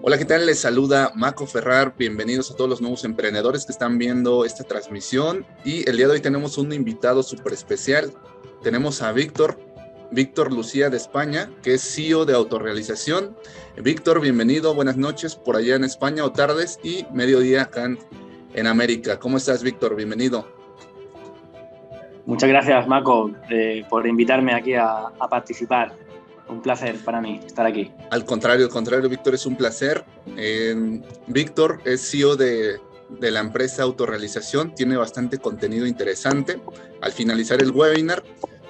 Hola, ¿qué tal? Les saluda Maco Ferrar. Bienvenidos a todos los nuevos emprendedores que están viendo esta transmisión. Y el día de hoy tenemos un invitado súper especial. Tenemos a Víctor Lucía de España, que es CEO de Autorrealización. Víctor, bienvenido. Buenas noches por allá en España o tardes y mediodía acá en América. ¿Cómo estás, Víctor? Bienvenido. Muchas gracias, Maco, por invitarme aquí a participar. Un placer para mí estar aquí. Al contrario, Víctor, es un placer. Víctor es CEO de la empresa Autorrealización, tiene bastante contenido interesante. Al finalizar el webinar,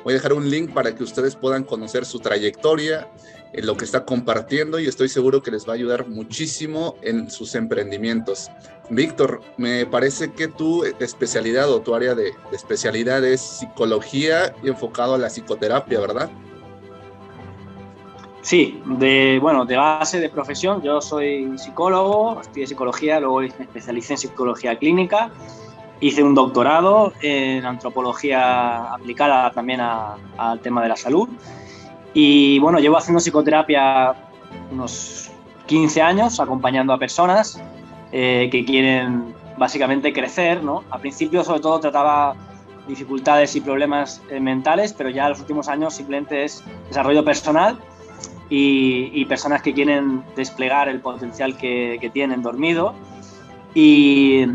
voy a dejar un link para que ustedes puedan conocer su trayectoria, lo que está compartiendo, y estoy seguro que les va a ayudar muchísimo en sus emprendimientos. Víctor, me parece que tu especialidad o tu área de especialidad es psicología y enfocado a la psicoterapia, ¿verdad? Sí, de base de profesión, yo soy psicólogo, estudié psicología, luego me especialicé en psicología clínica, hice un doctorado en antropología aplicada también al tema de la salud y bueno, llevo haciendo psicoterapia unos 15 años, acompañando a personas que quieren básicamente crecer, ¿no? Al principio sobre todo trataba dificultades y problemas mentales, pero ya en los últimos años simplemente es desarrollo personal y personas que quieren desplegar el potencial que tienen dormido y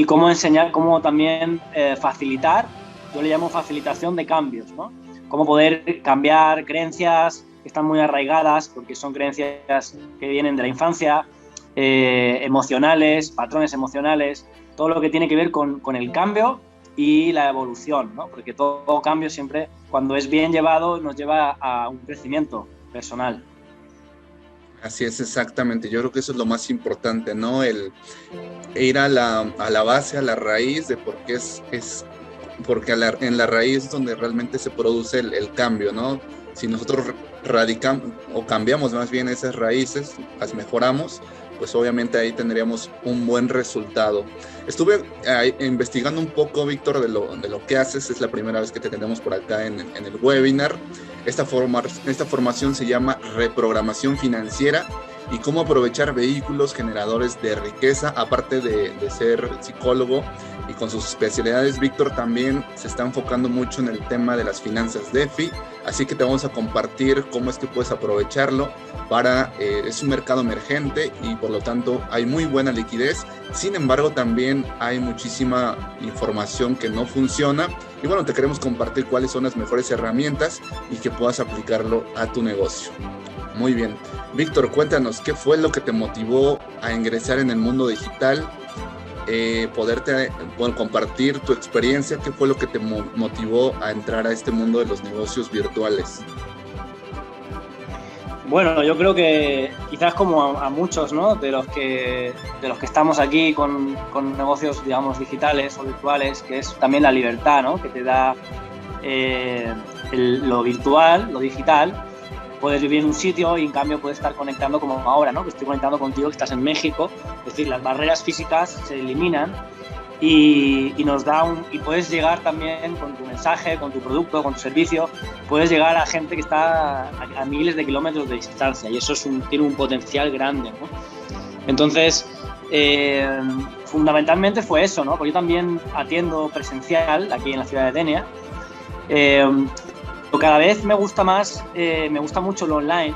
cómo enseñar, cómo también facilitar, yo le llamo facilitación de cambios, ¿no? Cómo poder cambiar creencias que están muy arraigadas porque son creencias que vienen de la infancia, emocionales, patrones emocionales, todo lo que tiene que ver con el cambio y la evolución, ¿no? Porque todo cambio siempre, cuando es bien llevado, nos lleva a un crecimiento personal. Así es, exactamente. Yo creo que eso es lo más importante, ¿no? El ir a la base, a la raíz de por qué porque en la raíz es donde realmente se produce el cambio, ¿no? Si nosotros radicamos o cambiamos más bien esas raíces, las mejoramos, pues obviamente ahí tendríamos un buen resultado. Estuve investigando un poco, Víctor, de lo que haces. Es la primera vez que te tenemos por acá en el webinar. Esta formación se llama Reprogramación Financiera y cómo aprovechar vehículos generadores de riqueza. Aparte de ser psicólogo y con sus especialidades, Víctor también se está enfocando mucho en el tema de las finanzas DeFi, así que te vamos a compartir cómo es que puedes aprovecharlo es un mercado emergente y por lo tanto hay muy buena liquidez. Sin embargo, también hay muchísima información que no funciona y bueno, te queremos compartir cuáles son las mejores herramientas y que puedas aplicarlo a tu negocio. Muy bien. Víctor, cuéntanos, ¿qué fue lo que te motivó a ingresar en el mundo digital? Compartir tu experiencia. ¿Qué fue lo que te motivó a entrar a este mundo de los negocios virtuales? Bueno, yo creo que quizás como a muchos, ¿no? de los que estamos aquí con negocios, digamos, digitales o virtuales, que es también la libertad, ¿no? Que te da lo virtual, lo digital. Puedes vivir en un sitio y en cambio puedes estar conectando como ahora, ¿no? Que estoy conectando contigo, que estás en México. Es decir, las barreras físicas se eliminan y nos da y puedes llegar también con tu mensaje, con tu producto, con tu servicio, puedes llegar a gente que está a miles de kilómetros de distancia y eso tiene un potencial grande, ¿no? Entonces, fundamentalmente fue eso, ¿no? Porque yo también atiendo presencial aquí en la ciudad de Denia. Cada vez me gusta mucho lo online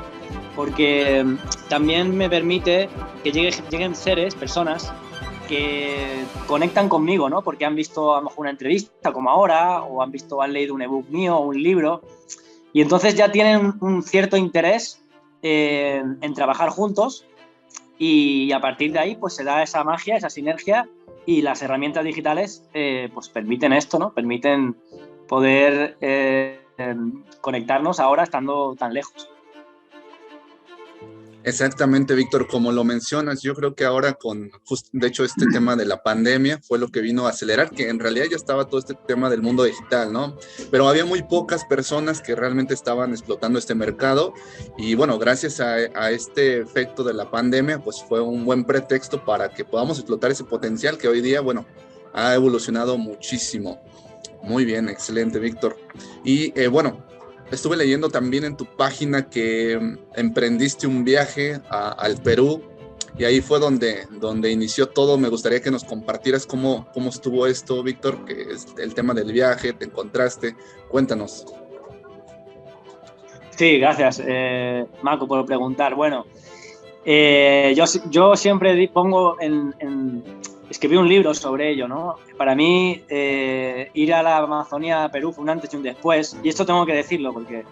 porque también me permite que lleguen personas que conectan conmigo, ¿no? Porque han visto a lo mejor una entrevista como ahora o han leído un ebook mío o un libro y entonces ya tienen un cierto interés en trabajar juntos y a partir de ahí pues se da esa magia, esa sinergia y las herramientas digitales pues permiten esto, ¿no? Permiten poder conectarnos ahora estando tan lejos. Exactamente, Víctor, como lo mencionas, yo creo que ahora de hecho, este tema de la pandemia fue lo que vino a acelerar, que en realidad ya estaba todo este tema del mundo digital, ¿no? Pero había muy pocas personas que realmente estaban explotando este mercado y bueno, gracias a este efecto de la pandemia, pues fue un buen pretexto para que podamos explotar ese potencial que hoy día, bueno, ha evolucionado muchísimo. Muy bien, excelente, Víctor. Y bueno, estuve leyendo también en tu página que emprendiste un viaje al Perú y ahí fue donde inició todo. Me gustaría que nos compartieras cómo estuvo esto, Víctor, que es el tema del viaje, te encontraste, cuéntanos. Sí, gracias, Marco, por preguntar. Bueno, yo siempre pongo escribí un libro sobre ello, ¿no? Para mí, ir a la Amazonía, a Perú, fue un antes y un después, y esto tengo que decirlo porque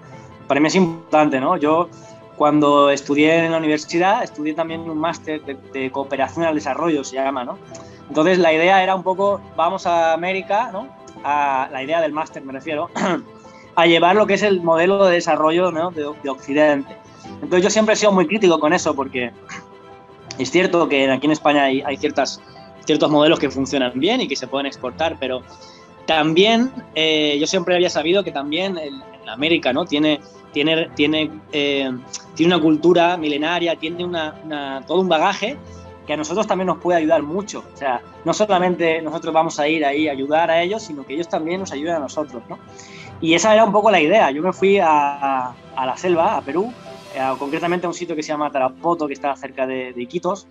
para mí es importante, ¿no? Yo, cuando estudié en la universidad, estudié también un máster de cooperación al desarrollo, se llama, ¿no? Entonces, la idea era un poco, vamos a América, ¿no? La idea del máster, me refiero, a llevar lo que es el modelo de desarrollo, ¿no? de Occidente. Entonces, yo siempre he sido muy crítico con eso, porque es cierto que aquí en España hay ciertos modelos que funcionan bien y que se pueden exportar, pero también yo siempre había sabido que también en América, ¿no? tiene una cultura milenaria, tiene todo un bagaje que a nosotros también nos puede ayudar mucho. O sea, no solamente nosotros vamos a ir ahí a ayudar a ellos, sino que ellos también nos ayudan a nosotros, ¿no? Y esa era un poco la idea. Yo me fui a la selva, a Perú, concretamente a un sitio que se llama Tarapoto, que está cerca de Iquitos,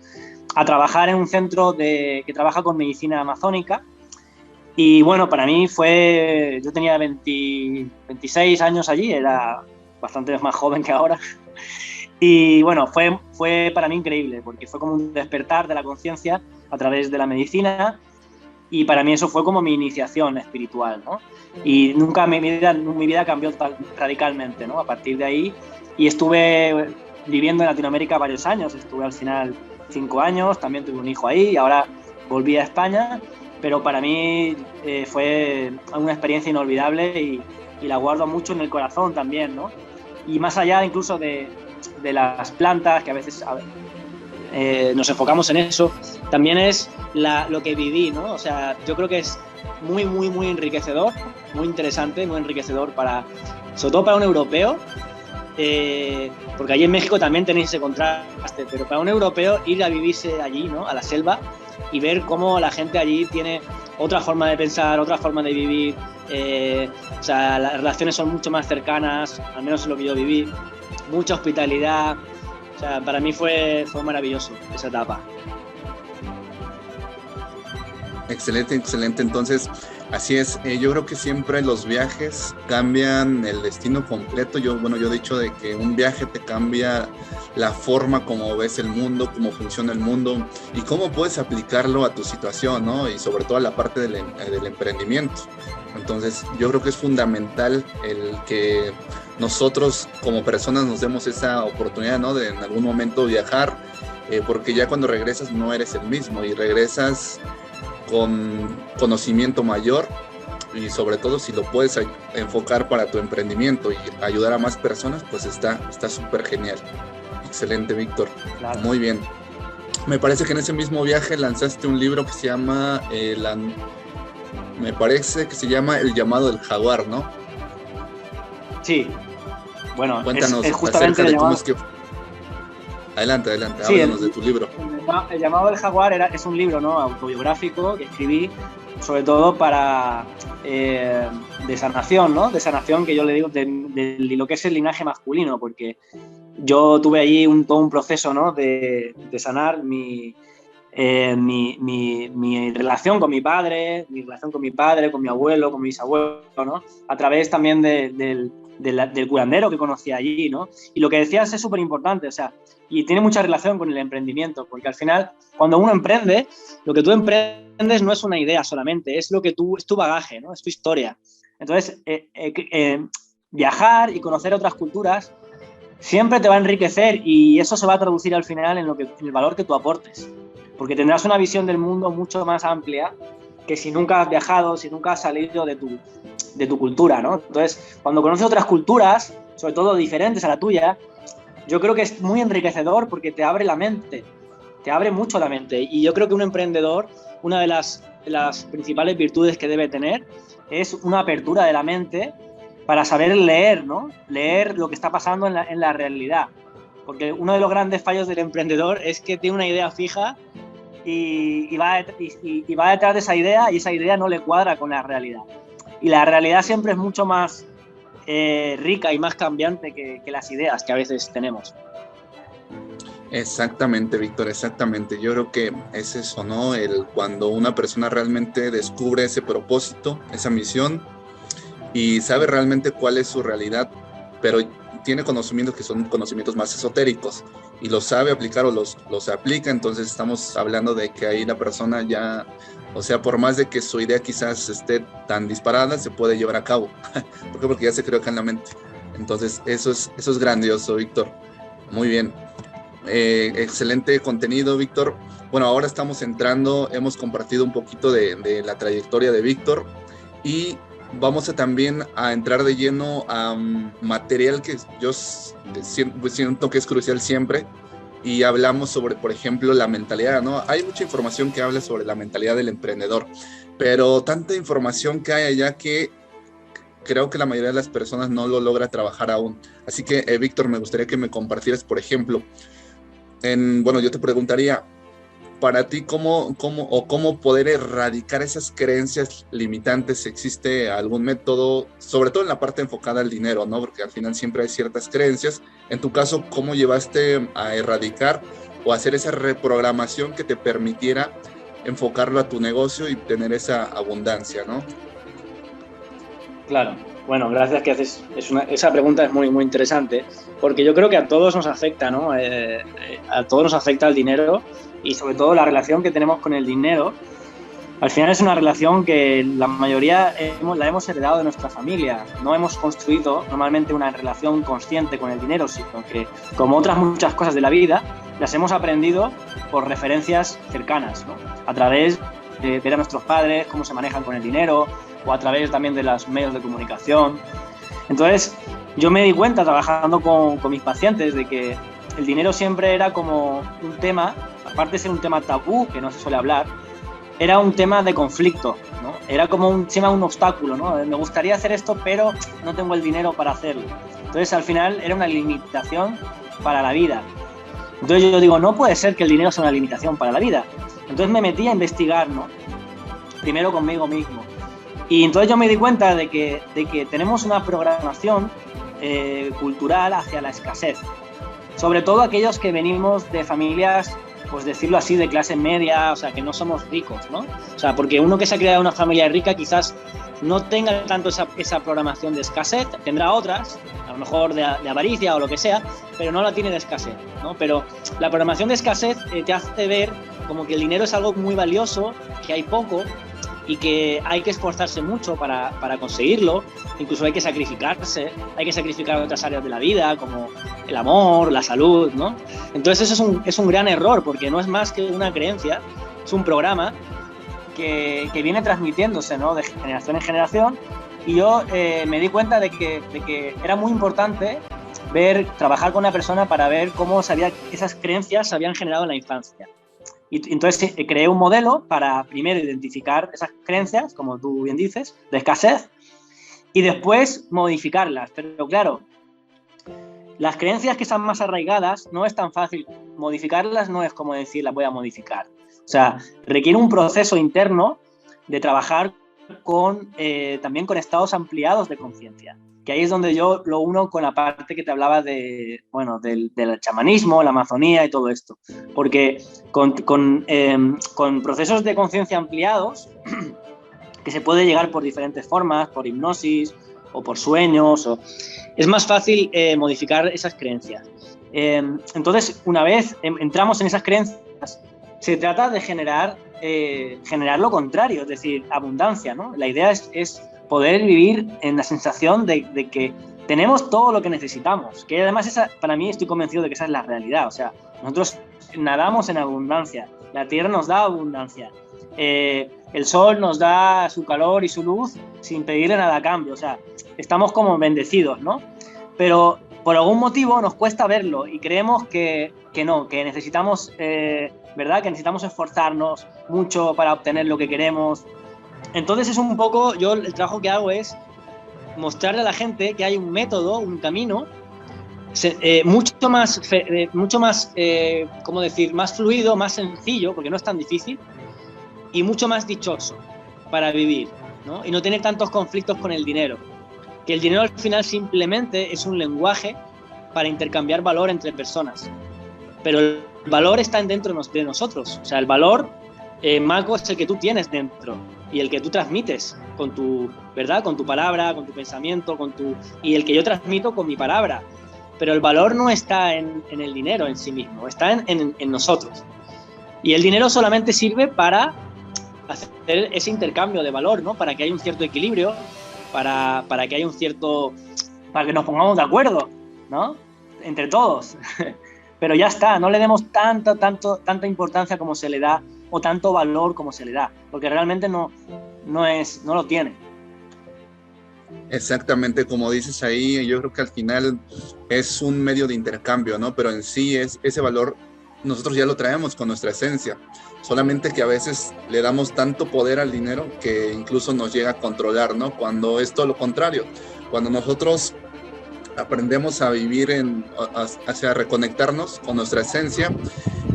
a trabajar en un centro que trabaja con medicina amazónica. Y bueno, para mí yo tenía 26 años allí, era bastante más joven que ahora. Y bueno, fue para mí increíble, porque fue como un despertar de la conciencia a través de la medicina, y para mí eso fue como mi iniciación espiritual, ¿no? Y nunca mi vida cambió radicalmente, ¿no? A partir de ahí, y estuve viviendo en Latinoamérica varios años, estuve al final 5 años, también tuve un hijo ahí, y ahora volví a España, pero para mí fue una experiencia inolvidable y la guardo mucho en el corazón también, ¿no? Y más allá incluso de las plantas, que a veces nos enfocamos en eso, también es lo que viví, ¿no? O sea, yo creo que es muy, muy, muy enriquecedor, muy interesante, muy enriquecedor sobre todo para un europeo, porque allí en México también tenéis ese contraste, pero para un europeo ir a vivirse allí, ¿no? A la selva, y ver cómo la gente allí tiene otra forma de pensar, otra forma de vivir, o sea, las relaciones son mucho más cercanas, al menos es lo que yo viví, mucha hospitalidad. O sea, para mí fue maravilloso esa etapa. Excelente, excelente. Entonces, así es. Yo creo que siempre los viajes cambian el destino completo. Yo he dicho de que un viaje te cambia la forma como ves el mundo, cómo funciona el mundo y cómo puedes aplicarlo a tu situación, ¿no? Y sobre todo a la parte del emprendimiento. Entonces, yo creo que es fundamental el que nosotros como personas nos demos esa oportunidad, ¿no? De en algún momento viajar, porque ya cuando regresas no eres el mismo y regresas con conocimiento mayor, y sobre todo si lo puedes enfocar para tu emprendimiento y ayudar a más personas, pues está súper genial. Excelente, Víctor. Claro. Muy bien. Me parece que en ese mismo viaje lanzaste un libro que se llama, me parece que se llama El llamado del jaguar, ¿no? Sí. Bueno, cuéntanos es justamente acerca de cómo es que... Adelante, sí, háblanos de tu libro. El llamado del jaguar es un libro, ¿no? Autobiográfico que escribí sobre todo de sanación, ¿no? De sanación, que yo le digo de lo que es el linaje masculino, porque yo tuve allí todo un proceso, ¿no? de sanar mi relación con mi padre, con mi abuelo, con mi bisabuelo, ¿no? A través también del curandero que conocí allí, ¿no? Y lo que decías es súper importante, o sea, y tiene mucha relación con el emprendimiento, porque al final, cuando uno emprende, lo que tú emprendes no es una idea solamente, es tu bagaje, ¿no? Es tu historia. Entonces, viajar y conocer otras culturas siempre te va a enriquecer, y eso se va a traducir al final en el valor que tú aportes, porque tendrás una visión del mundo mucho más amplia que si nunca has viajado, si nunca has salido de tu cultura, ¿no? Entonces, cuando conoces otras culturas, sobre todo diferentes a la tuya, yo creo que es muy enriquecedor porque te abre la mente, te abre mucho la mente. Y yo creo que un emprendedor, una de las principales virtudes que debe tener es una apertura de la mente para saber leer, ¿no? Leer lo que está pasando en la realidad. Porque uno de los grandes fallos del emprendedor es que tiene una idea fija y va detrás de esa idea, y esa idea no le cuadra con la realidad. Y la realidad siempre es mucho más rica y más cambiante que las ideas que a veces tenemos. Exactamente, Víctor, exactamente. Yo creo que es eso, ¿no? Cuando una persona realmente descubre ese propósito, esa misión, y sabe realmente cuál es su realidad, pero tiene conocimientos que son conocimientos más esotéricos y los sabe aplicar o los aplica, entonces estamos hablando de que ahí la persona ya, o sea, por más de que su idea quizás esté tan disparada, se puede llevar a cabo. ¿Por qué? Porque ya se creó acá en la mente. Entonces, eso es grandioso, Víctor. Muy bien. Excelente contenido, Víctor. Bueno, ahora estamos entrando, hemos compartido un poquito de la trayectoria de Víctor y vamos a también a entrar de lleno a material que yo siento que es crucial siempre, y hablamos sobre, por ejemplo, la mentalidad, ¿no? Hay mucha información que habla sobre la mentalidad del emprendedor, pero tanta información que hay allá que creo que la mayoría de las personas no lo logra trabajar aún. Así que, Víctor, me gustaría que me compartieras, por ejemplo, bueno, yo te preguntaría, para ti, ¿cómo poder erradicar esas creencias limitantes? ¿Existe algún método, sobre todo en la parte enfocada al dinero, ¿no? Porque al final siempre hay ciertas creencias. En tu caso, ¿cómo llevaste a erradicar o hacer esa reprogramación que te permitiera enfocarlo a tu negocio y tener esa abundancia, ¿no? Claro, bueno, gracias que haces. Esa pregunta es muy, muy interesante, porque yo creo que a todos nos afecta, ¿no? A todos nos afecta el dinero y sobre todo la relación que tenemos con el dinero. Al final es una relación que la mayoría la hemos heredado de nuestra familia. No hemos construido normalmente una relación consciente con el dinero, sino que, como otras muchas cosas de la vida, las hemos aprendido por referencias cercanas, ¿no? A través de ver a nuestros padres cómo se manejan con el dinero, o a través también de los medios de comunicación. Entonces, yo me di cuenta trabajando con mis pacientes de que el dinero siempre era como un tema, aparte de ser un tema tabú, que no se suele hablar, era un tema de conflicto, ¿no? Era como un obstáculo, ¿no? Me gustaría hacer esto, pero no tengo el dinero para hacerlo. Entonces, al final, era una limitación para la vida. Entonces, yo digo, no puede ser que el dinero sea una limitación para la vida. Entonces, me metí a investigar, ¿no? Primero conmigo mismo. Y entonces yo me di cuenta de que tenemos una programación cultural hacia la escasez. Sobre todo aquellos que venimos de familias, pues decirlo así, de clase media, o sea, que no somos ricos, ¿no? O sea, porque uno que se ha criado en una familia rica quizás no tenga tanto esa programación de escasez, tendrá otras, a lo mejor de avaricia o lo que sea, pero no la tiene de escasez, ¿no? Pero la programación de escasez te hace ver como que el dinero es algo muy valioso, que hay poco, y que hay que esforzarse mucho para conseguirlo, incluso hay que sacrificar otras áreas de la vida, como el amor, la salud, ¿no? Entonces eso es un gran error, porque no es más que una creencia, es un programa que viene transmitiéndose, ¿no? De generación en generación, y yo me di cuenta de que era muy importante trabajar con una persona para ver cómo esas creencias se habían generado en la infancia. Y entonces creé un modelo para primero identificar esas creencias, como tú bien dices, de escasez, y después modificarlas. Pero claro, las creencias que están más arraigadas no es tan fácil. Modificarlas no es como decir las voy a modificar. O sea, requiere un proceso interno de trabajar también con estados ampliados de conciencia. Que ahí es donde yo lo uno con la parte que te hablaba del chamanismo, la amazonía y todo esto. Porque con procesos de conciencia ampliados, que se puede llegar por diferentes formas, por hipnosis o por sueños, es más fácil modificar esas creencias. Entonces, una vez entramos en esas creencias, se trata de generar lo contrario, es decir, abundancia, ¿no? La idea es poder vivir en la sensación de que tenemos todo lo que necesitamos, que además para mí estoy convencido de que esa es la realidad. O sea, nosotros nadamos en abundancia, la tierra nos da abundancia, el sol nos da su calor y su luz sin pedirle nada a cambio, o sea, estamos como bendecidos, ¿no? Pero por algún motivo nos cuesta verlo y creemos que no, que necesitamos, ¿verdad? Que necesitamos esforzarnos mucho para obtener lo que queremos. Entonces es un poco, yo el trabajo que hago es mostrarle a la gente que hay un método, un camino mucho más, ¿cómo decir?, más fluido, más sencillo, porque no es tan difícil, y mucho más dichoso para vivir, ¿no? Y no tener tantos conflictos con el dinero. Que el dinero al final simplemente es un lenguaje para intercambiar valor entre personas. pero el valor está dentro de nosotros. O sea, el valor, Marco, es el que tú tienes dentro y el que tú transmites con tu, ¿verdad? Con tu palabra, con tu pensamiento, y el que yo transmito con mi palabra. Pero el valor no está en el dinero en sí mismo, está en nosotros. Y el dinero solamente sirve para hacer ese intercambio de valor, ¿no? Para que haya un cierto equilibrio, para que haya un cierto... para que nos pongamos de acuerdo, ¿no? Entre todos. Pero ya está, no le demos tanta importancia como se le da, o tanto valor como se le da, porque realmente no lo tiene. Exactamente, como dices ahí, yo creo que al final es un medio de intercambio, ¿no? Pero en sí ese valor nosotros ya lo traemos con nuestra esencia, solamente que a veces le damos tanto poder al dinero que incluso nos llega a controlar, ¿no? Cuando es todo lo contrario, cuando nosotros aprendemos a vivir hacia reconectarnos con nuestra esencia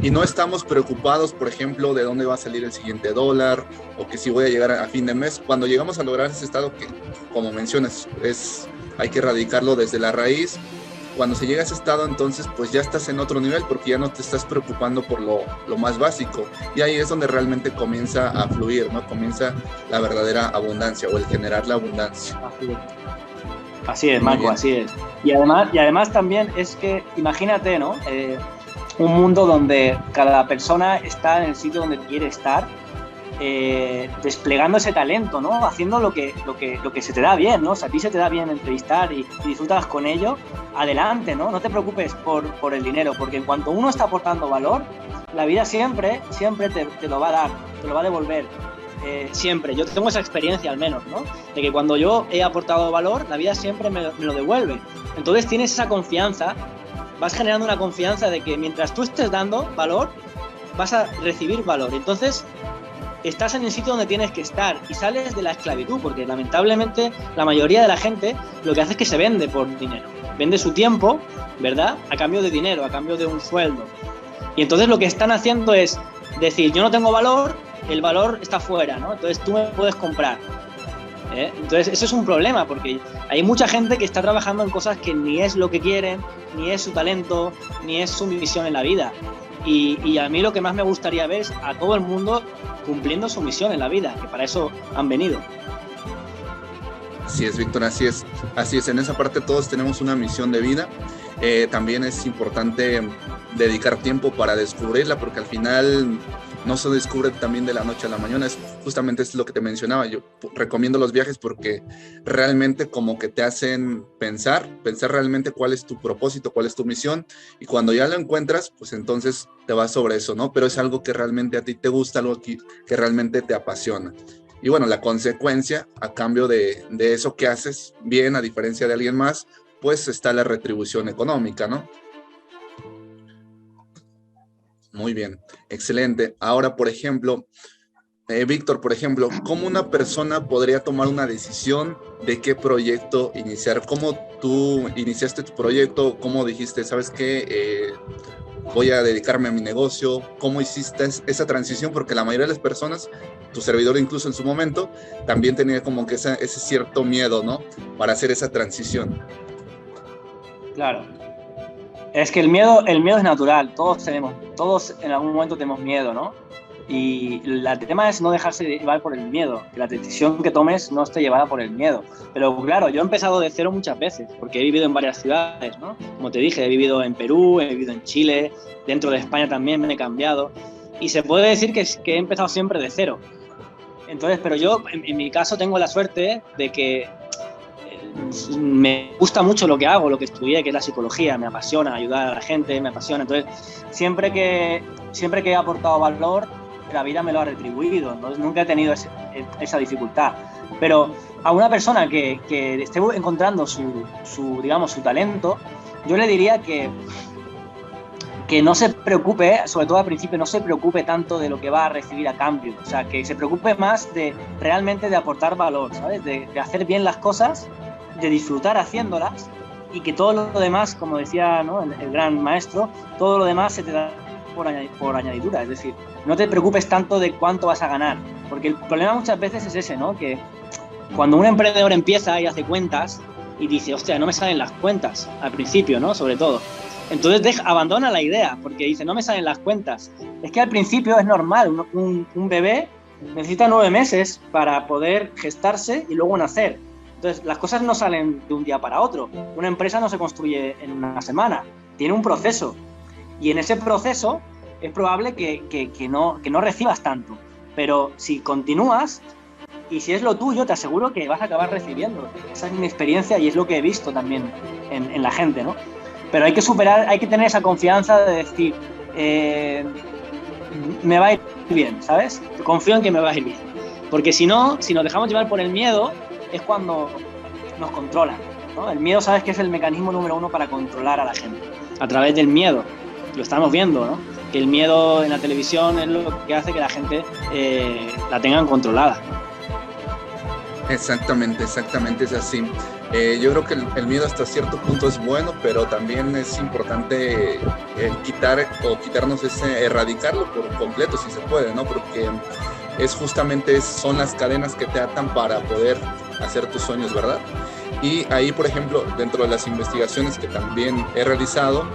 y no estamos preocupados, por ejemplo, de dónde va a salir el siguiente dólar o que si voy a llegar a fin de mes. Cuando llegamos a lograr ese estado que, como mencionas, hay que erradicarlo desde la raíz. Cuando se llega a ese estado, entonces pues ya estás en otro nivel porque ya no te estás preocupando por lo más básico, y ahí es donde realmente comienza a fluir, ¿no? Comienza la verdadera abundancia o el generar la abundancia. Así es, Marco, así es. Y además también es que, imagínate, ¿no? Un mundo donde cada persona está en el sitio donde quiere estar, desplegando ese talento, ¿no? Haciendo lo que se te da bien, ¿no? Si a ti se te da bien entrevistar y disfrutas con ello, adelante, ¿no? No te preocupes por el dinero, porque en cuanto uno está aportando valor, la vida siempre te lo va a dar, te lo va a devolver. Siempre, yo tengo esa experiencia al menos, ¿no? De que cuando yo he aportado valor, la vida siempre me lo devuelve. Entonces tienes esa confianza, vas generando una confianza de que mientras tú estés dando valor, vas a recibir valor. Entonces estás en el sitio donde tienes que estar y sales de la esclavitud, porque lamentablemente la mayoría de la gente lo que hace es que se vende por dinero, vende su tiempo, ¿verdad? A cambio de dinero, a cambio de un sueldo. Y entonces lo que están haciendo es decir, yo no tengo valor, el valor está fuera, ¿no? Entonces tú me puedes comprar. Entonces eso es un problema, porque hay mucha gente que está trabajando en cosas que ni es lo que quieren, ni es su talento, ni es su misión en la vida. Y a mí lo que más me gustaría ver es a todo el mundo cumpliendo su misión en la vida, que para eso han venido. Así es, Víctor, así es. Así es, en esa parte todos tenemos una misión de vida. También es importante dedicar tiempo para descubrirla, porque al final no se descubre también de la noche a la mañana. Justamente es lo que te mencionaba. Yo recomiendo los viajes porque realmente como que te hacen pensar realmente cuál es tu propósito, cuál es tu misión, y cuando ya lo encuentras, pues entonces te vas sobre eso, ¿no? Pero es algo que realmente a ti te gusta, algo que realmente te apasiona. Y bueno, la consecuencia a cambio de eso que haces bien, a diferencia de alguien más, pues está la retribución económica, ¿no? Muy bien, excelente. Ahora, por ejemplo, Víctor, por ejemplo, ¿cómo una persona podría tomar una decisión de qué proyecto iniciar? ¿Cómo tú iniciaste tu proyecto? ¿Cómo dijiste, sabes qué, voy a dedicarme a mi negocio? ¿Cómo hiciste esa transición? Porque la mayoría de las personas, tu servidor incluso en su momento, también tenía como que ese cierto miedo, ¿no? Para hacer esa transición. Claro. Es que el miedo es natural, todos en algún momento tenemos miedo, ¿no? Y el tema es no dejarse llevar por el miedo, que la decisión que tomes no esté llevada por el miedo. Pero claro, yo he empezado de cero muchas veces, porque he vivido en varias ciudades, ¿no? Como te dije, he vivido en Perú, he vivido en Chile, dentro de España también me he cambiado, y se puede decir que he empezado siempre de cero. Entonces, pero yo en mi caso tengo la suerte de que me gusta mucho lo que hago, lo que estudié, que es la psicología, me apasiona ayudar a la gente, me apasiona. Entonces, siempre que he aportado valor, la vida me lo ha retribuido. Entonces, nunca he tenido esa dificultad. Pero a una persona que esté encontrando su talento, yo le diría que no se preocupe, sobre todo al principio, no se preocupe tanto de lo que va a recibir a cambio. O sea, que se preocupe más realmente de aportar valor, ¿sabes? De hacer bien las cosas, de disfrutar haciéndolas, y que todo lo demás, como decía, ¿no?, el gran maestro, todo lo demás se te da por añadidura. Es decir, no te preocupes tanto de cuánto vas a ganar, porque el problema muchas veces es ese, ¿no? Que cuando un emprendedor empieza y hace cuentas y dice, hostia, no me salen las cuentas al principio, ¿no? Sobre todo. Entonces abandona la idea, porque dice, no me salen las cuentas. Es que al principio es normal, un bebé necesita 9 meses para poder gestarse y luego nacer. Entonces, las cosas no salen de un día para otro. Una empresa no se construye en una semana, tiene un proceso. Y en ese proceso es probable que no recibas tanto. Pero si continúas, y si es lo tuyo, te aseguro que vas a acabar recibiendo. Esa es mi experiencia y es lo que he visto también en la gente, ¿no? Pero hay que superar, hay que tener esa confianza de decir, me va a ir bien, ¿sabes? Confío en que me va a ir bien. Porque si no, si nos dejamos llevar por el miedo, es cuando nos controlan, ¿no? El miedo, sabes que es el mecanismo número 1 para controlar a la gente. A través del miedo. Lo estamos viendo, ¿no? Que el miedo en la televisión es lo que hace que la gente la tengan controlada. Exactamente, es así. Yo creo que el miedo hasta cierto punto es bueno, pero también es importante quitarnos erradicarlo por completo, si se puede, ¿no? Porque son las cadenas que te atan para poder hacer tus sueños, ¿verdad? Y ahí, por ejemplo, dentro de las investigaciones que también he realizado,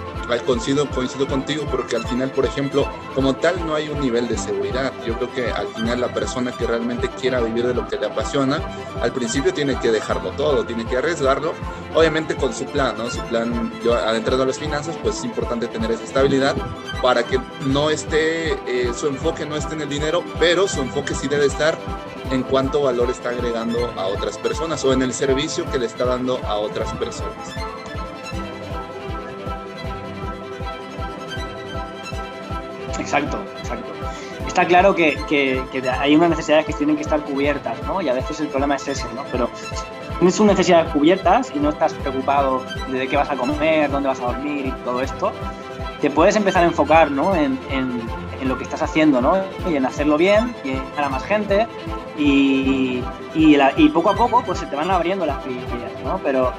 coincido contigo, porque al final, por ejemplo, como tal, no hay un nivel de seguridad. Yo creo que al final la persona que realmente quiera vivir de lo que le apasiona, al principio tiene que dejarlo todo, tiene que arriesgarlo, obviamente con su plan, ¿no? Su plan, yo adentro de las finanzas, pues es importante tener esa estabilidad para que no esté, su enfoque no esté en el dinero, pero su enfoque sí debe estar en cuánto valor está agregando a otras personas o en el servicio que le está dando a otras personas. Exacto. Está claro que hay unas necesidades que tienen que estar cubiertas, ¿no? Y a veces el problema es ese, ¿no? Pero tienes tus necesidades cubiertas y no estás preocupado de qué vas a comer, dónde vas a dormir y todo esto, te puedes empezar a enfocar, ¿no? en lo que estás haciendo, ¿no? Y en hacerlo bien, y en llegar a más gente, y poco a poco pues se te van abriendo las prioridades, ¿no? Pero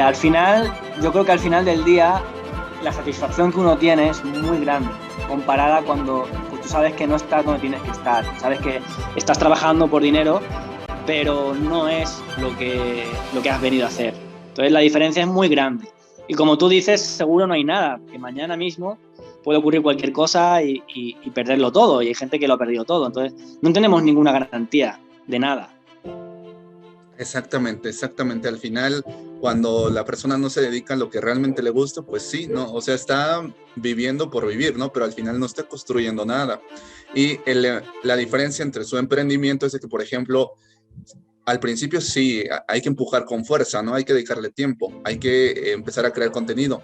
al final, yo creo que al final del día la satisfacción que uno tiene es muy grande, comparada cuando pues, tú sabes que no estás donde tienes que estar, sabes que estás trabajando por dinero, pero no es lo que has venido a hacer. Entonces la diferencia es muy grande. Y como tú dices, seguro no hay nada, que mañana mismo puede ocurrir cualquier cosa y perderlo todo, y hay gente que lo ha perdido todo. Entonces no tenemos ninguna garantía de nada. Exactamente. Al final, cuando la persona no se dedica a lo que realmente le gusta, pues sí, ¿no? O sea, está viviendo por vivir, ¿no? Pero al final no está construyendo nada. Y la diferencia entre su emprendimiento es de que, por ejemplo, al principio sí, hay que empujar con fuerza, ¿no? Hay que dedicarle tiempo, hay que empezar a crear contenido.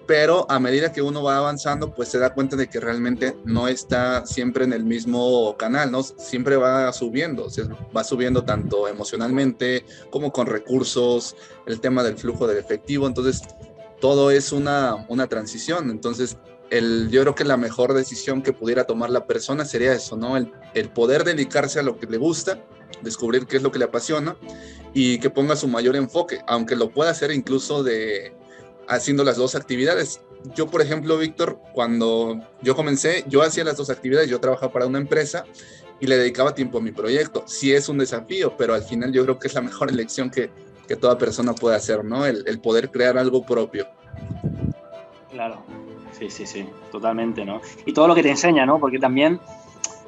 Pero a medida que uno va avanzando, pues se da cuenta de que realmente no está siempre en el mismo canal, ¿no? Siempre va subiendo, va subiendo tanto emocionalmente como con recursos, el tema del flujo del efectivo, entonces todo es una transición. Entonces yo creo que la mejor decisión que pudiera tomar la persona sería eso, ¿no? El poder dedicarse a lo que le gusta, descubrir qué es lo que le apasiona y que ponga su mayor enfoque, aunque lo pueda hacer incluso haciendo las dos actividades. Yo, por ejemplo, Víctor, cuando yo comencé, yo hacía las dos actividades, yo trabajaba para una empresa y le dedicaba tiempo a mi proyecto. Sí es un desafío, pero al final yo creo que es la mejor elección que toda persona puede hacer, ¿no? El poder crear algo propio. Claro, sí, totalmente, ¿no? Y todo lo que te enseña, ¿no? Porque también,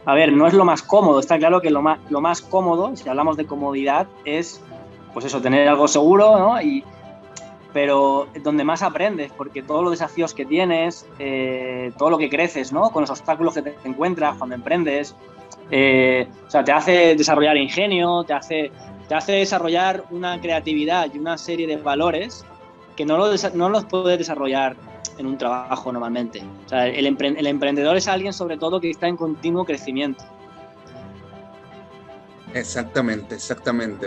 a ver, no es lo más cómodo, está claro que lo más cómodo, si hablamos de comodidad, es, pues eso, tener algo seguro, ¿no? Pero donde más aprendes, porque todos los desafíos que tienes, todo lo que creces, ¿no? Con los obstáculos que te encuentras cuando emprendes, o sea, te hace desarrollar ingenio, te hace desarrollar una creatividad y una serie de valores que no los puedes desarrollar en un trabajo normalmente. O sea, el emprendedor es alguien, sobre todo, que está en continuo crecimiento. Exactamente.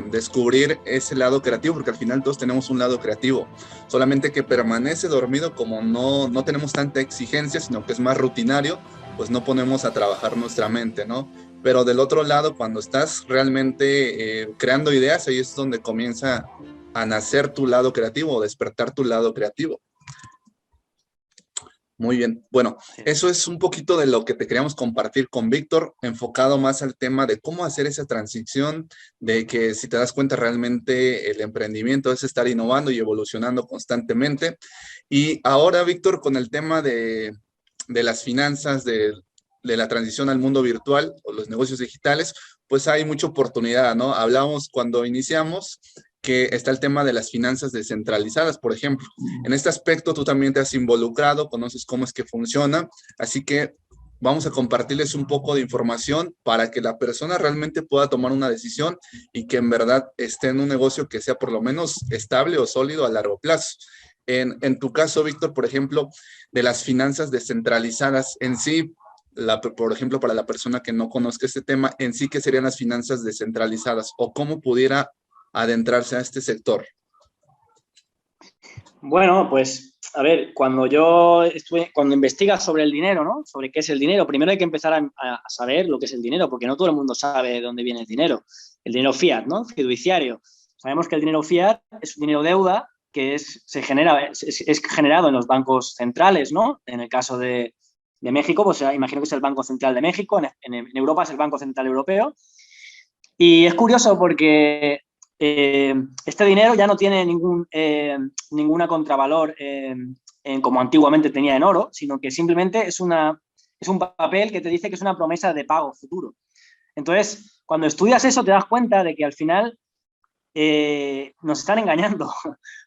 Descubrir ese lado creativo, porque al final todos tenemos un lado creativo, solamente que permanece dormido. Como no tenemos tanta exigencia, sino que es más rutinario, pues no ponemos a trabajar nuestra mente, ¿no? Pero del otro lado, cuando estás realmente creando ideas, ahí es donde comienza a nacer tu lado creativo o despertar tu lado creativo. Muy bien. Bueno, Sí. eso es un poquito de lo que te queríamos compartir con Víctor, enfocado más al tema de cómo hacer esa transición, de que si te das cuenta realmente el emprendimiento es estar innovando y evolucionando constantemente. Y ahora, Víctor, con el tema de las finanzas, de la transición al mundo virtual o los negocios digitales, pues hay mucha oportunidad, ¿no? Hablamos cuando iniciamos que está el tema de las finanzas descentralizadas, por ejemplo. En este aspecto tú también te has involucrado, conoces cómo es que funciona, así que vamos a compartirles un poco de información para que la persona realmente pueda tomar una decisión y que en verdad esté en un negocio que sea por lo menos estable o sólido a largo plazo. En tu caso, Víctor, por ejemplo, de las finanzas descentralizadas en sí, por ejemplo, para la persona que no conozca este tema, en sí, ¿qué serían las finanzas descentralizadas o cómo pudiera adentrarse a este sector? Bueno, pues a ver, cuando investigas sobre el dinero, ¿no? Sobre qué es el dinero, primero hay que empezar a saber lo que es el dinero, porque no todo el mundo sabe de dónde viene el dinero. El dinero fiat, ¿no? Fiduciario. Sabemos que el dinero fiat es un dinero deuda que es generado en los bancos centrales, ¿no? En el caso de México, pues imagino que es el Banco Central de México, en Europa es el Banco Central Europeo. Y es curioso porque este dinero ya no tiene ninguna contravalor como antiguamente tenía en oro, sino que simplemente es un papel que te dice que es una promesa de pago futuro. Entonces, cuando estudias eso te das cuenta de que al final nos están engañando,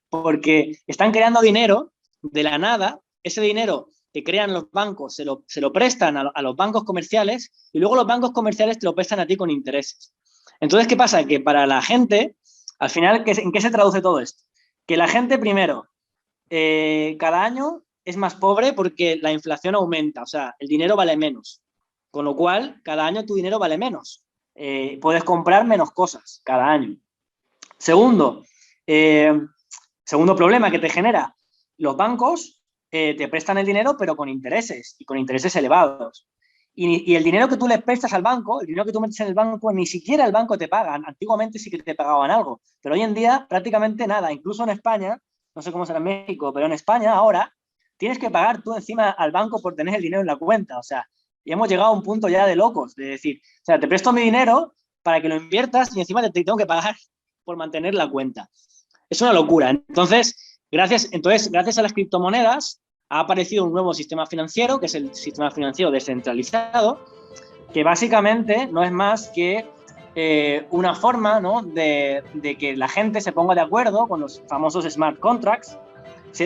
porque están creando dinero de la nada, ese dinero que crean los bancos se lo prestan a los bancos comerciales y luego los bancos comerciales te lo prestan a ti con intereses. Entonces, ¿qué pasa? Que para la gente, al final, ¿en qué se traduce todo esto? Que la gente, primero, cada año es más pobre porque la inflación aumenta, o sea, el dinero vale menos. Con lo cual, cada año tu dinero vale menos. Puedes comprar menos cosas cada año. Segundo, segundo problema que te genera, los bancos te prestan el dinero pero con intereses y con intereses elevados. Y el dinero que tú le prestas al banco, el dinero que tú metes en el banco, ni siquiera el banco te paga. Antiguamente sí que te pagaban algo, pero hoy en día prácticamente nada. Incluso en España, no sé cómo será en México, pero en España ahora tienes que pagar tú encima al banco por tener el dinero en la cuenta. O sea, y hemos llegado a un punto ya de locos, de decir, o sea, te presto mi dinero para que lo inviertas y encima te tengo que pagar por mantener la cuenta. Es una locura. Entonces, gracias a las criptomonedas ha aparecido un nuevo sistema financiero, que es el sistema financiero descentralizado, que básicamente no es más que una forma, ¿no?, de que la gente se ponga de acuerdo con los famosos smart contracts.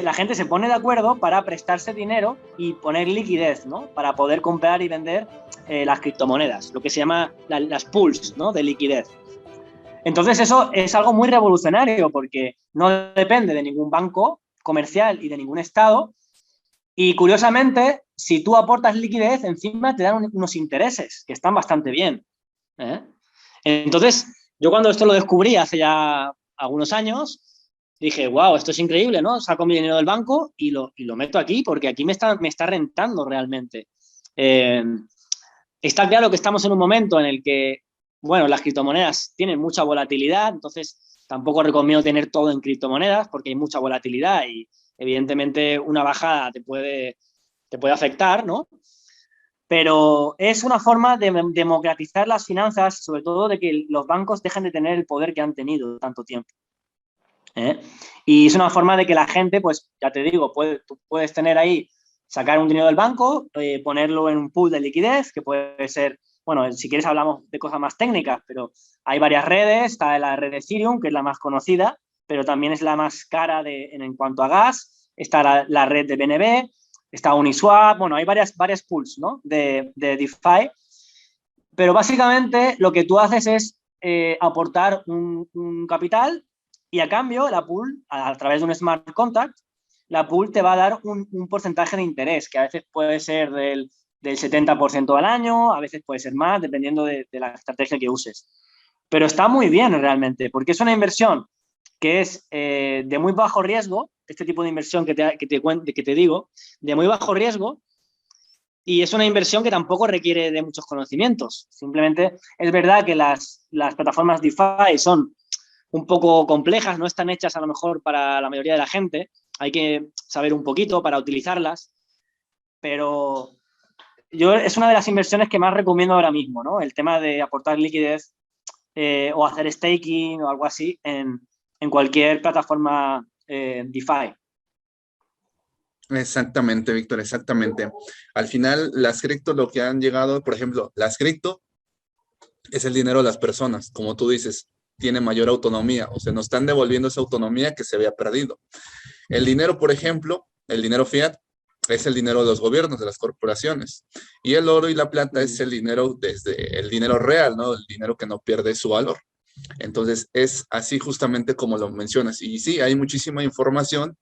La gente se pone de acuerdo para prestarse dinero y poner liquidez, ¿no?, para poder comprar y vender las criptomonedas, lo que se llama las pools, ¿no?, de liquidez. Entonces eso es algo muy revolucionario porque no depende de ningún banco comercial y de ningún estado. Y curiosamente, si tú aportas liquidez, encima te dan unos intereses que están bastante bien, ¿eh? Entonces, yo cuando esto lo descubrí hace ya algunos años, dije, wow, esto es increíble, ¿no? Saco mi dinero del banco y lo meto aquí porque aquí me está rentando realmente. Está claro que estamos en un momento en el que, bueno, las criptomonedas tienen mucha volatilidad, entonces tampoco recomiendo tener todo en criptomonedas porque hay mucha volatilidad y evidentemente una bajada te puede afectar, ¿no? Pero es una forma de democratizar las finanzas, sobre todo de que los bancos dejen de tener el poder que han tenido tanto tiempo, ¿eh? Y es una forma de que la gente, pues ya te digo, tú puedes tener ahí, sacar un dinero del banco, ponerlo en un pool de liquidez, que puede ser, bueno, si quieres hablamos de cosas más técnicas, pero hay varias redes, está la red de Ethereum, que es la más conocida, pero también es la más cara en cuanto a gas, está la red de BNB, está Uniswap, bueno, hay varias pools, ¿no?, de DeFi, pero básicamente lo que tú haces es aportar un capital y a cambio la pool, a través de un smart contract, la pool te va a dar un porcentaje de interés, que a veces puede ser del 70% al año, a veces puede ser más, dependiendo de la estrategia que uses. Pero está muy bien realmente, porque es una inversión que es de muy bajo riesgo, este tipo de inversión que te digo, de muy bajo riesgo, y es una inversión que tampoco requiere de muchos conocimientos. Simplemente es verdad que las plataformas DeFi son un poco complejas, no están hechas a lo mejor para la mayoría de la gente, hay que saber un poquito para utilizarlas, pero es una de las inversiones que más recomiendo ahora mismo, ¿no? El tema de aportar liquidez o hacer staking o algo así en cualquier plataforma DeFi. Exactamente, Víctor, exactamente. Al final, las cripto lo que han llegado, por ejemplo, las cripto es el dinero de las personas, como tú dices, tiene mayor autonomía, o sea, nos están devolviendo esa autonomía que se había perdido. El dinero, por ejemplo, el dinero fiat es el dinero de los gobiernos, de las corporaciones, y el oro y la plata es el dinero desde el dinero real, ¿no? El dinero que no pierde su valor. Entonces, es así justamente como lo mencionas. Y sí, hay muchísima información,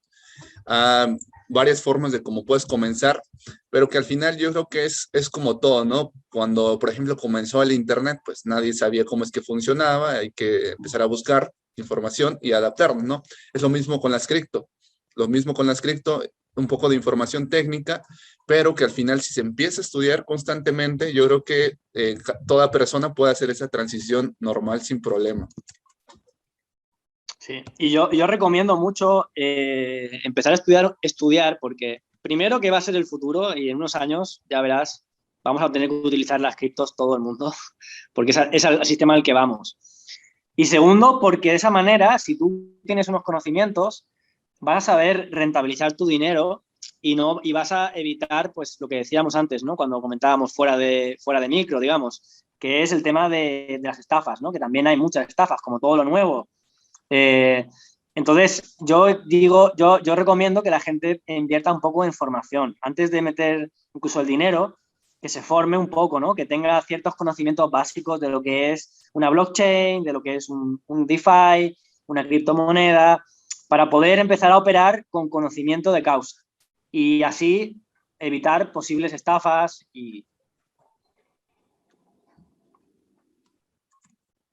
varias formas de cómo puedes comenzar, pero que al final yo creo que es como todo, ¿no? Cuando, por ejemplo, comenzó el Internet, pues nadie sabía cómo es que funcionaba, hay que empezar a buscar información y adaptarnos, ¿no? Es lo mismo con las cripto, lo mismo con las cripto, un poco de información técnica, pero que al final si se empieza a estudiar constantemente, yo creo que toda persona puede hacer esa transición normal sin problema. Sí, y yo recomiendo mucho empezar a estudiar porque primero que va a ser el futuro y en unos años, ya verás, vamos a tener que utilizar las criptos todo el mundo porque es el sistema al que vamos. Y segundo, porque de esa manera, si tú tienes unos conocimientos, vas a saber rentabilizar tu dinero y vas a evitar, pues, lo que decíamos antes, ¿no? Cuando comentábamos fuera de micro, digamos, que es el tema de las estafas, ¿no? Que también hay muchas estafas, como todo lo nuevo. Entonces, yo recomiendo que la gente invierta un poco en formación. Antes de meter incluso el dinero, que se forme un poco, ¿no? Que tenga ciertos conocimientos básicos de lo que es una blockchain, de lo que es un DeFi, una criptomoneda, para poder empezar a operar con conocimiento de causa y así evitar posibles estafas y...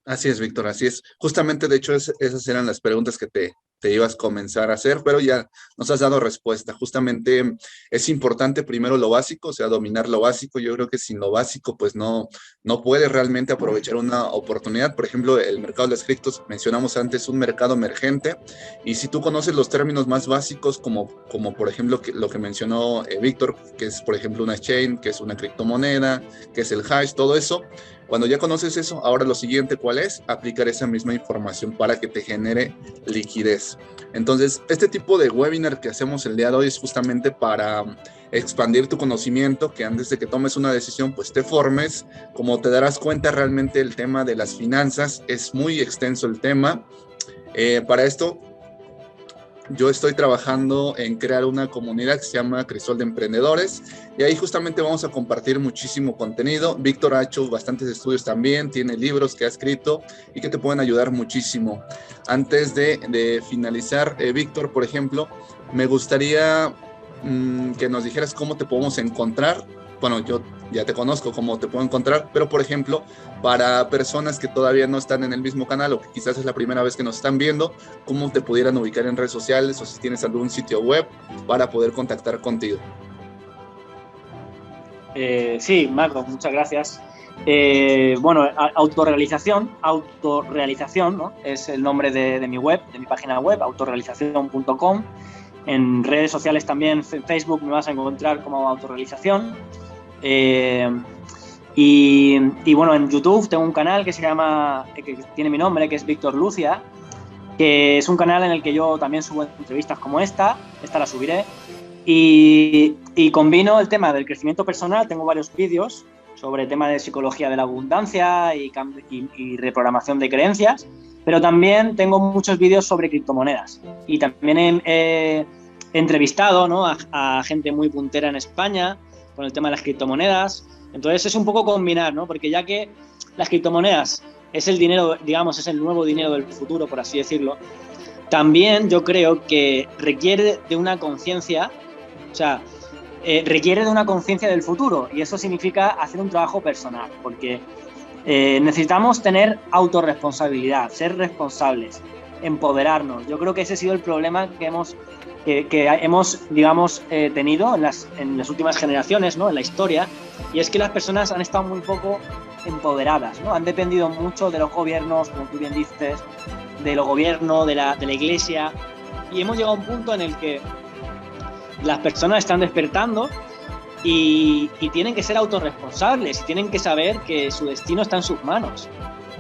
Así es, Víctor, así es. Justamente, de hecho, esas eran las preguntas que te ibas a comenzar a hacer, pero ya nos has dado respuesta. Justamente es importante primero lo básico, o sea, dominar lo básico. Yo creo que sin lo básico, pues no puedes realmente aprovechar una oportunidad. Por ejemplo, el mercado de las criptos, mencionamos antes, un mercado emergente, y si tú conoces los términos más básicos, como por ejemplo lo que mencionó Víctor, que es, por ejemplo, una chain, que es una criptomoneda, que es el hash, todo eso. Cuando ya conoces eso, ahora lo siguiente, ¿cuál es? Aplicar esa misma información para que te genere liquidez. Entonces, este tipo de webinar que hacemos el día de hoy es justamente para expandir tu conocimiento, que antes de que tomes una decisión, pues te formes. Como te darás cuenta, realmente el tema de las finanzas es muy extenso el tema. Para esto, yo estoy trabajando en crear una comunidad que se llama Crisol de Emprendedores, y ahí justamente vamos a compartir muchísimo contenido. Víctor ha hecho bastantes estudios también, tiene libros que ha escrito y que te pueden ayudar muchísimo. Antes de finalizar, Víctor, por ejemplo, me gustaría que nos dijeras cómo te podemos encontrar. Bueno, yo ya te conozco, cómo te puedo encontrar, pero por ejemplo, para personas que todavía no están en el mismo canal o que quizás es la primera vez que nos están viendo, cómo te pudieran ubicar en redes sociales o si tienes algún sitio web para poder contactar contigo. Sí, Marco, muchas gracias. Bueno, autorrealización, ¿no? Es el nombre de mi web, de mi página web, autorrealización.com. En redes sociales también, en Facebook me vas a encontrar como autorrealización. Y bueno, en YouTube tengo un canal que se llama, que tiene mi nombre, que es Víctor Lucia, que es un canal en el que yo también subo entrevistas como esta la subiré, y combino el tema del crecimiento personal. Tengo varios vídeos sobre el tema de psicología de la abundancia y reprogramación de creencias, pero también tengo muchos vídeos sobre criptomonedas y también he entrevistado, ¿no?, a gente muy puntera en España con el tema de las criptomonedas. Entonces es un poco combinar, ¿no? Porque ya que las criptomonedas es el dinero, digamos, es el nuevo dinero del futuro, por así decirlo, también yo creo que requiere de una conciencia, o sea, requiere de una conciencia del futuro, y eso significa hacer un trabajo personal, porque necesitamos tener autorresponsabilidad, ser responsables, empoderarnos. Yo creo que ese ha sido el problema que hemos digamos, tenido en las últimas generaciones, ¿no?, en la historia, y es que las personas han estado muy poco empoderadas, ¿no? Han dependido mucho de los gobiernos, como tú bien dices, de los gobiernos, de la iglesia, y hemos llegado a un punto en el que las personas están despertando y tienen que ser autorresponsables y tienen que saber que su destino está en sus manos,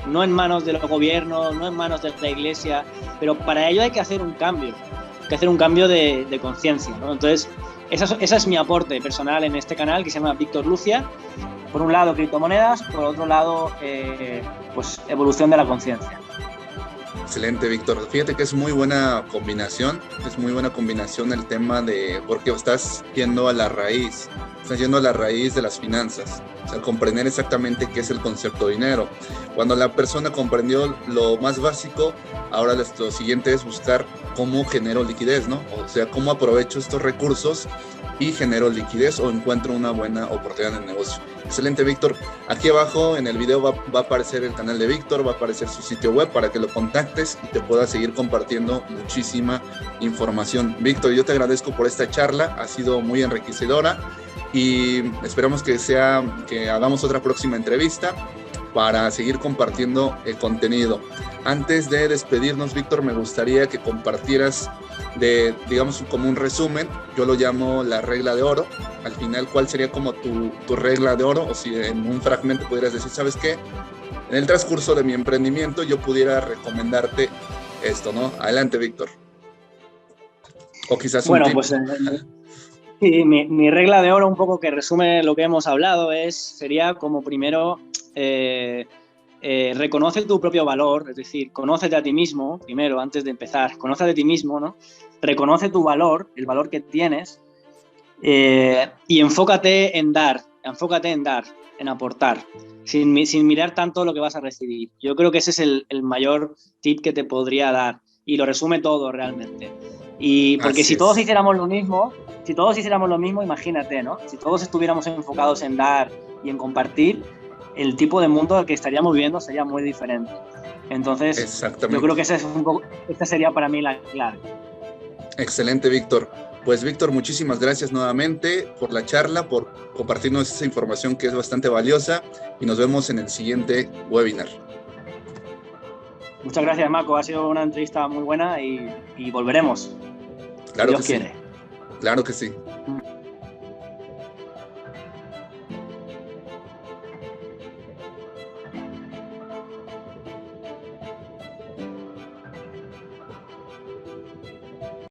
no en manos de los gobiernos, no en manos de la iglesia, pero para ello hay que hacer un cambio, de conciencia, ¿no? Entonces, esa es mi aporte personal en este canal que se llama Víctor Lucia. Por un lado, criptomonedas, por otro lado, pues evolución de la conciencia. Excelente, Víctor. Fíjate que es muy buena combinación, el tema de, porque estás yendo a la raíz, de las finanzas, o sea, comprender exactamente qué es el concepto de dinero. Cuando la persona comprendió lo más básico, ahora lo siguiente es buscar cómo genero liquidez, ¿no? O sea, cómo aprovecho estos recursos y genero liquidez o encuentro una buena oportunidad de negocio. Excelente, Víctor. Aquí abajo en el video va a aparecer el canal de Víctor, va a aparecer su sitio web para que lo contactes y te pueda seguir compartiendo muchísima información. Víctor, yo te agradezco por esta charla, ha sido muy enriquecedora y esperamos que hagamos otra próxima entrevista para seguir compartiendo el contenido. Antes de despedirnos, Víctor, me gustaría que compartieras digamos, como un resumen, yo lo llamo la regla de oro. Al final, ¿cuál sería como tu regla de oro? O si en un fragmento pudieras decir, ¿sabes qué? En el transcurso de mi emprendimiento yo pudiera recomendarte esto, ¿no? Adelante, Víctor. O quizás bueno, pues sí, mi regla de oro un poco que resume lo que hemos hablado sería como primero reconoce tu propio valor, es decir, conócete a ti mismo primero antes de empezar, conócete a ti mismo, ¿no? Reconoce tu valor, el valor que tienes y enfócate en dar, en aportar, sin mirar tanto lo que vas a recibir. Yo creo que ese es el mayor tip que te podría dar y lo resume todo realmente. Y porque si todos hiciéramos lo mismo, imagínate, ¿no? Si todos estuviéramos enfocados en dar y en compartir, el tipo de mundo al que estaríamos viviendo sería muy diferente. Entonces, yo creo que esta sería para mí la clave. Excelente, Víctor. Pues, Víctor, muchísimas gracias nuevamente por la charla, por compartirnos esa información que es bastante valiosa y nos vemos en el siguiente webinar. Muchas gracias, Marco. Ha sido una entrevista muy buena y volveremos. Claro si Dios que quiere. Sí. Claro que sí.